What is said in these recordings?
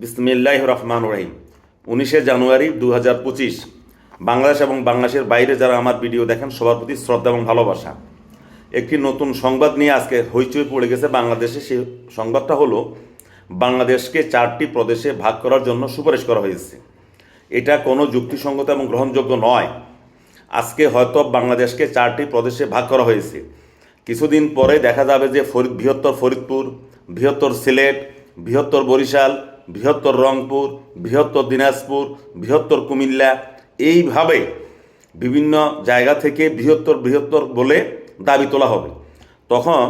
বিসমিল্লাহির রহমানির রহিম। 19শে জানুয়ারি 2025। বাংলাদেশ এবং বাংলাদেশের বাইরে যারা আমার ভিডিও দেখেন সবার প্রতি শ্রদ্ধা এবং ভালোবাসা। একটি নতুন সংবাদ নিয়ে আজকে হইচই পড়ে গেছে বাংলাদেশে। সেই সংবাদটা হলো বাংলাদেশকে 4টি প্রদেশে ভাগ করার জন্য সুপারিশ করা হয়েছে। এটা কোনো যুক্তিসঙ্গত এবং গ্রহণযোগ্য নয়। আজকে হয়তো বাংলাদেশকে 4টি প্রদেশে ভাগ করা হয়েছে, কিছুদিন পরে দেখা যাবে যে বৃহত্তর ফরিদপুর, বৃহত্তর সিলেট, বৃহত্তর বরিশাল, বৃহত্তর রংপুর, বৃহত্তর দিনাজপুর, বৃহত্তর কুমিল্লা, এইভাবে বিভিন্ন জায়গা থেকে বৃহত্তর বৃহত্তর বলে দাবি তোলা হবে। তখন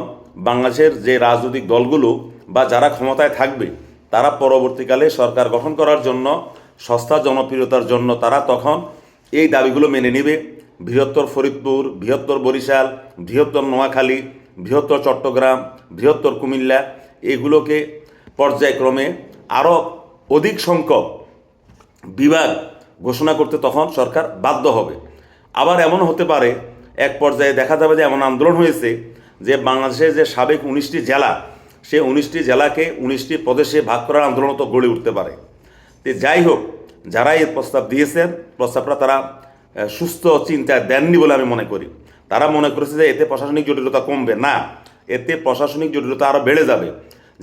বাংলাদেশের যে রাজনৈতিক দলগুলো বা যারা ক্ষমতায় থাকবে তারা পরবর্তীকালে সরকার গঠন করার জন্য, সস্তা জনপ্রিয়তার জন্য তারা তখন এই দাবিগুলো মেনে নেবে। বৃহত্তর ফরিদপুর, বৃহত্তর বরিশাল, বৃহত্তর নোয়াখালী, বৃহত্তর চট্টগ্রাম, বৃহত্তর কুমিল্লা, এগুলোকে পর্যায়ক্রমে আরও অধিক সংখ্যক বিভাগ ঘোষণা করতে তখন সরকার বাধ্য হবে। আবার এমন হতে পারে এক পর্যায়ে দেখা যাবে যে এমন আন্দোলন হয়েছে যে বাংলাদেশের যে সাবেক 19টি জেলা, সে 19টি জেলাকে 19টি প্রদেশে ভাগ করার আন্দোলন তো গড়ে উঠতে পারে। তো যাই হোক, যারা এই প্রস্তাব দিয়েছেন, প্রস্তাবটা তারা সুস্থ চিন্তায় দেননি বলে আমি মনে করি। তারা মনে করেছে যে এতে প্রশাসনিক জটিলতা কমবে। না, এতে প্রশাসনিক জটিলতা আরও বেড়ে যাবে।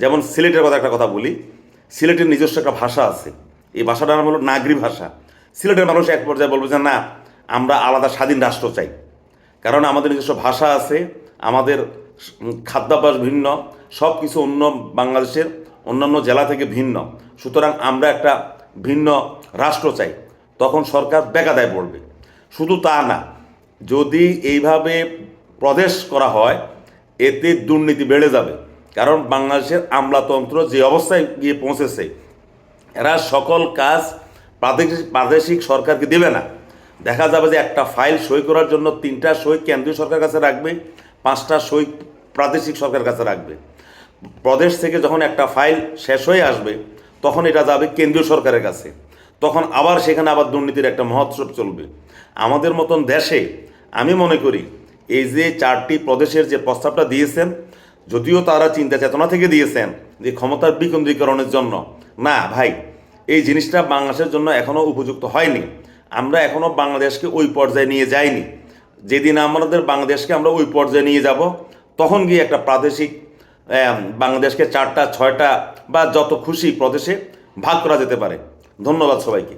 যেমন সিলেটের একটা কথা বলি, সিলেটের নিজস্ব একটা ভাষা আছে, এই ভাষাটার নাম হলো নাগরি ভাষা। সিলেটের মানুষ এক পর্যায়ে বলবে যে না, আমরা আলাদা স্বাধীন রাষ্ট্র চাই, কারণ আমাদের নিজস্ব ভাষা আছে, আমাদের খাদ্যাভ্যাস ভিন্ন, সব কিছু অন্য বাংলাদেশের অন্যান্য জেলা থেকে ভিন্ন, সুতরাং আমরা একটা ভিন্ন রাষ্ট্র চাই। তখন সরকার বেকায়দায় পড়বে। শুধু তা না, যদি এইভাবে প্রদেশ করা হয় এতে দুর্নীতি বেড়ে যাবে। কারণ বাংলাদেশের আমলাতন্ত্র যে অবস্থায় গিয়ে পৌঁছেছে, এরা সকল কাজ প্রাদেশিক সরকারকে দেবে না। দেখা যাবে যে একটা ফাইল সই করার জন্য 3টা সই কেন্দ্রীয় সরকারের কাছে রাখবে, 5টা সই প্রাদেশিক সরকারের কাছে রাখবে। প্রদেশ থেকে যখন একটা ফাইল শেষ হয়ে আসবে তখন এটা যাবে কেন্দ্রীয় সরকারের কাছে, তখন আবার সেখানে আবার দুর্নীতির একটা মহোৎসব চলবে। আমাদের মতন দেশে আমি মনে করি এই যে 4টি প্রদেশের যে প্রস্তাবটা দিয়েছেন, যদিও তারা চিন্তা চেতনা থেকে দিয়েছেন যে ক্ষমতার বিকেন্দ্রীকরণের জন্য, না ভাই, এই জিনিসটা বাংলাদেশের জন্য এখনও উপযুক্ত হয়নি। আমরা এখনও বাংলাদেশকে ওই পর্যায়ে নিয়ে যাইনি। যেদিন আমাদের বাংলাদেশকে আমরা ওই পর্যায়ে নিয়ে যাব তখন গিয়ে একটা প্রাদেশিক বাংলাদেশকে 4টা 6টা বা যত খুশি প্রদেশে ভাগ করা যেতে পারে। ধন্যবাদ সবাইকে।